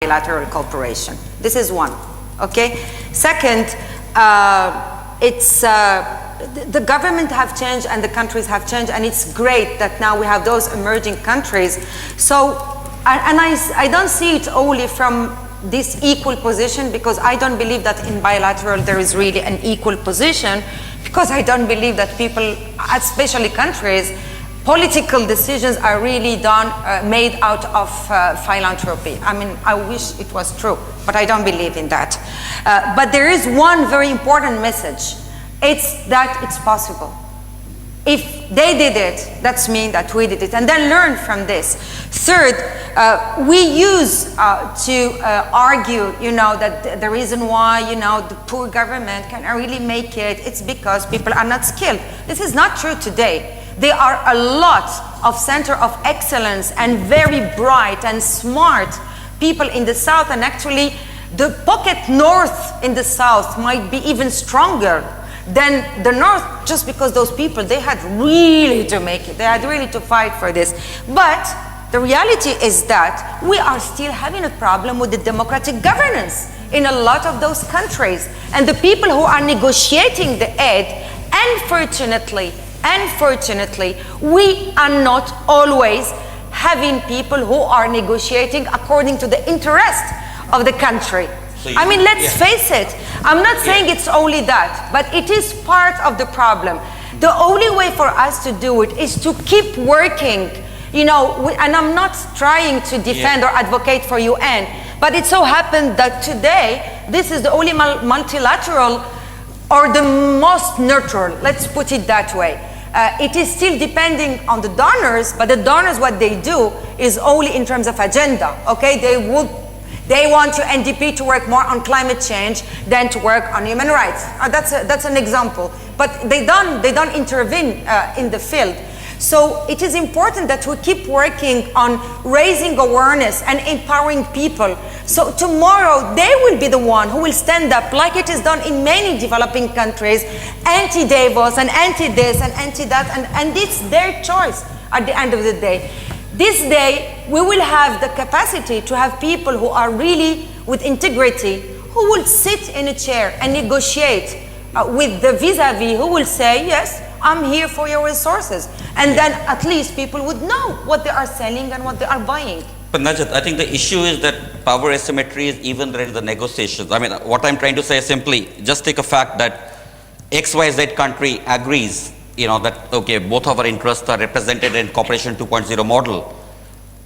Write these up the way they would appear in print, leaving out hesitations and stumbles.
bilateral cooperation. This is one, okay? Second, the government have changed and the countries have changed, and it's great that now we have those emerging countries. So, and I don't see it only from this equal position, because I don't believe that in bilateral there is really an equal position, because I don't believe that people, especially countries, political decisions are really done, made out of philanthropy. I mean, I wish it was true, but I don't believe in that. But there is one very important message. It's that it's possible. If they did it, that's mean that we did it, and then learn from this. Third, we use to argue, you know, that the reason why, you know, the poor government can really make it, it's because people are not skilled. This is not true today. There are a lot of center of excellence and very bright and smart people in the South, and actually the pocket north in the South might be even stronger than the North, just because those people, they had really to make it. They had really to fight for this. But the reality is that we are still having a problem with the democratic governance in a lot of those countries. And the people who are negotiating the aid, unfortunately, we are not always having people who are negotiating according to the interest of the country. So I mean, let's face it. I'm not saying it's only that, but it is part of the problem. The only way for us to do it is to keep working, you know, and I'm not trying to defend or advocate for UN, but it so happened that today, this is the only multilateral or the most neutral, let's put it that way. It is still depending on the donors, but the donors, what they do is only in terms of agenda, okay? They want UNDP to work more on climate change than to work on human rights. That's an example. But they don't intervene in the field. So it is important that we keep working on raising awareness and empowering people. So tomorrow they will be the one who will stand up, like it is done in many developing countries, anti-Davos and anti-this and anti-that, and it's their choice at the end of the day. This day, we will have the capacity to have people who are really with integrity, who will sit in a chair and negotiate with the vis-a-vis, who will say, yes, I'm here for your resources. And then at least people would know what they are selling and what they are buying. But Najat, I think the issue is that power asymmetry is even there in the negotiations. I mean, what I'm trying to say is simply, just take a fact that XYZ country agrees, you know, that, okay, both of our interests are represented in Cooperation 2.0 model.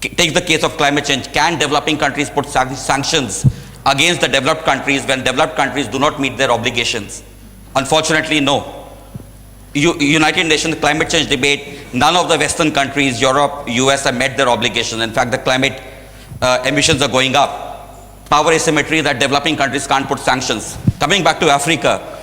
Take the case of climate change. Can developing countries put sanctions against the developed countries when developed countries do not meet their obligations? Unfortunately, no. United Nations climate change debate, none of the Western countries, Europe, US have met their obligations. In fact, the climate emissions are going up. Power asymmetry that developing countries can't put sanctions. Coming back to Africa,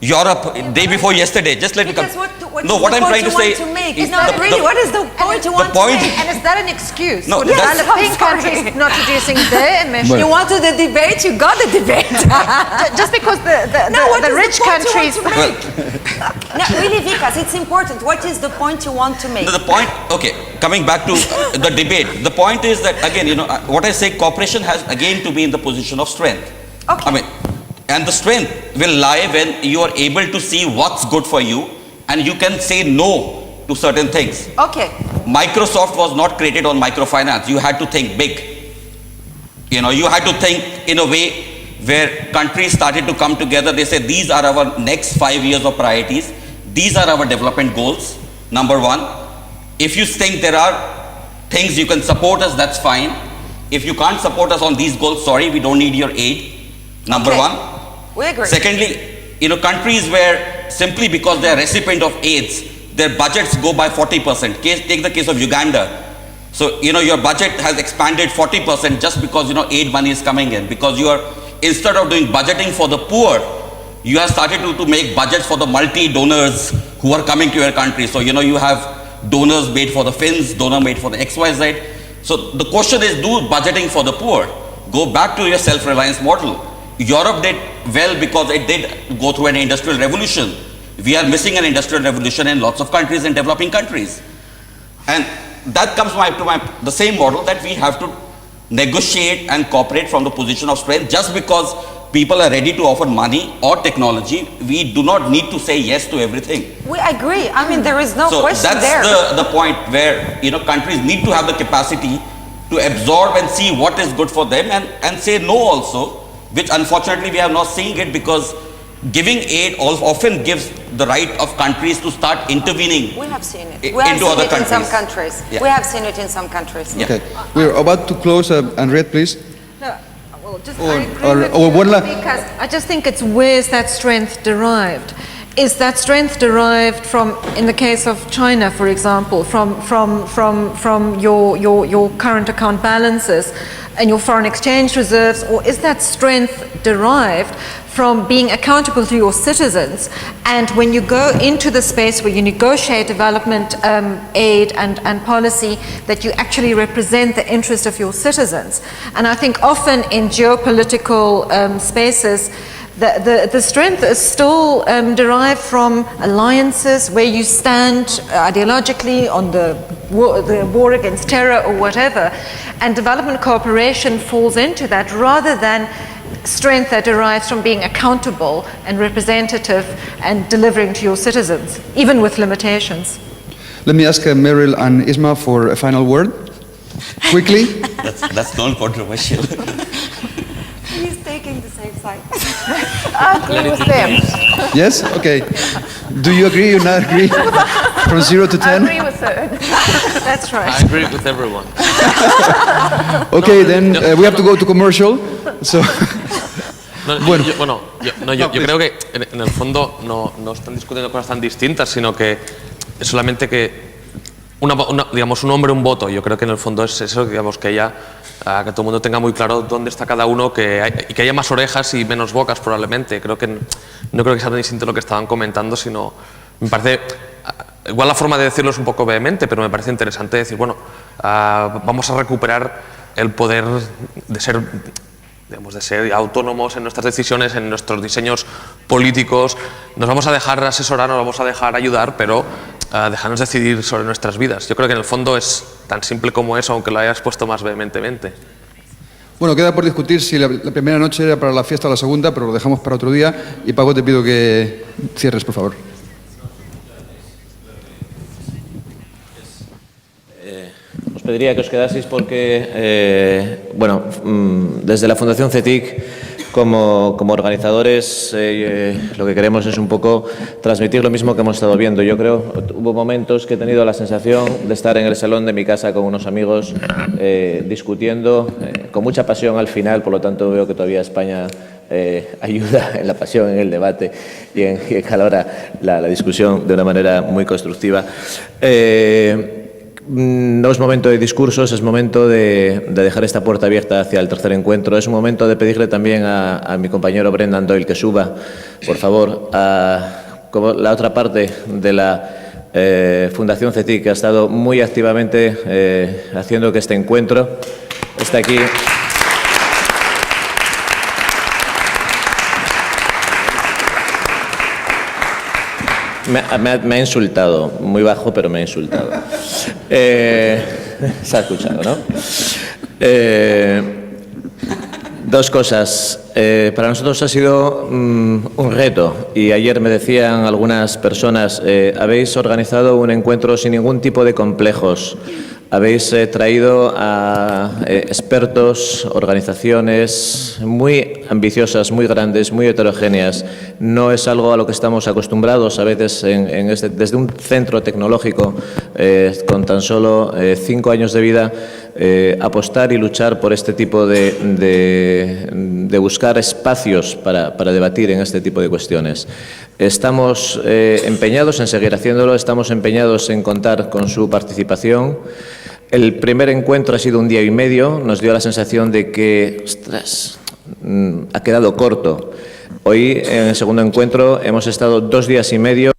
Europe, day before yesterday, just let me come. What I'm trying to say is what is the point you want to make? And is that an excuse for the developing countries not reducing their emissions? You wanted the debate, you got the debate. Just because the rich countries... No, really, Vikas, it's important. What is the point you want to make? The point, okay, coming back to the debate, the point is that, again, you know, what I say, cooperation has again to be in the position of strength. Okay. I mean, and the strength will lie when you are able to see what's good for you and you can say no to certain things. Okay. Microsoft was not created on microfinance. You had to think big. You know, you had to think in a way where countries started to come together. They said, these are our next 5 years of priorities. These are our development goals, number one. If you think there are things you can support us, that's fine. If you can't support us on these goals, sorry, we don't need your aid, number one. We agree. Secondly, you know, countries where simply because they are recipient of aids, their budgets go by 40%. Take the case of Uganda. So, you know, your budget has expanded 40% just because, you know, aid money is coming in. Because you are, instead of doing budgeting for the poor, you have started to make budgets for the multi-donors who are coming to your country. So, you know, you have donors made for the Finns, donor made for the XYZ. So, the question is, do budgeting for the poor. Go back to your self-reliance model. Europe did well because it did go through an industrial revolution. We are missing an industrial revolution in lots of countries, in developing countries. And that comes to the same model that we have to negotiate and cooperate from the position of strength. Just because people are ready to offer money or technology, we do not need to say yes to everything. We agree. I mean, there is no question there. So that's the point where, you know, countries need to have the capacity to absorb and see what is good for them and say no also, which unfortunately we have not seen it, because giving aid often gives the right of countries to start intervening. We have seen it. Into other countries. In some countries. Yeah. We have seen it in some countries. Yeah. Okay, we're about to close. Anriette, please. No, well, just Or- I agree or- with or you, one la- because I just think it's where's that strength derived? Is that strength derived from, in the case of China, for example, from your current account balances and your foreign exchange reserves, or is that strength derived from being accountable to your citizens, and when you go into the space where you negotiate development aid and policy, that you actually represent the interest of your citizens? And I think often in geopolitical spaces, the strength is still derived from alliances where you stand ideologically on the war against terror or whatever, and development cooperation falls into that rather than strength that derives from being accountable and representative and delivering to your citizens, even with limitations. Let me ask Merryl and Isma for a final word. Quickly. That's non-controversial. He's taking the safe side. I agree with them. Yes? Okay. Do you agree or not agree? From 0 to 10? I agree with them. That's right. I agree with everyone. Okay, then we have to go to commercial. So, Yo creo que en el fondo no están discutiendo cosas tan distintas, sino que es solamente que digamos, un hombre, un voto. Yo creo que en el fondo es eso, digamos, que todo el mundo tenga muy claro dónde está cada uno, y que haya más orejas y menos bocas probablemente. No creo que sea tan distinto lo que estaban comentando, sino me parece, igual la forma de decirlo es un poco vehemente, pero me parece interesante decir, bueno, vamos a recuperar el poder de ser autónomos en nuestras decisiones, en nuestros diseños políticos. Nos vamos a dejar asesorar, nos vamos a dejar ayudar, pero dejarnos decidir sobre nuestras vidas. Yo creo que en el fondo es tan simple como eso, aunque lo hayas puesto más vehementemente. bueno, queda por discutir si la primera noche era para la fiesta o la segunda, pero lo dejamos para otro día. Y Paco, te pido que cierres, por favor. Os pediría que os quedaseis porque, desde la Fundación CETIC, como organizadores, lo que queremos es un poco transmitir lo mismo que hemos estado viendo. Yo creo, hubo momentos que he tenido la sensación de estar en el salón de mi casa con unos amigos discutiendo con mucha pasión al final, por lo tanto veo que todavía España ayuda en la pasión, en el debate y en calora la discusión de una manera muy constructiva. No es momento de discursos, es momento de dejar esta puerta abierta hacia el tercer encuentro. Es un momento de pedirle también a mi compañero Brendan Doyle que suba, por favor, como la otra parte de la Fundación CETIC, que ha estado muy activamente haciendo que este encuentro esté aquí. Me ha insultado, muy bajo, pero me ha insultado. Se ha escuchado, ¿no? Dos cosas. Para nosotros ha sido un reto, y ayer me decían algunas personas, habéis organizado un encuentro sin ningún tipo de complejos. Habéis traído a expertos, organizaciones muy ambiciosas, muy grandes, muy heterogéneas. No es algo a lo que estamos acostumbrados a veces desde un centro tecnológico con tan solo 5 años de vida, apostar y luchar por este tipo de buscar espacios para debatir en este tipo de cuestiones. Estamos empeñados en seguir haciéndolo, estamos empeñados en contar con su participación. El primer encuentro ha sido 1 día y medio, nos dio la sensación de que, ostras, ha quedado corto. Hoy, en el segundo encuentro, hemos estado 2 días y medio.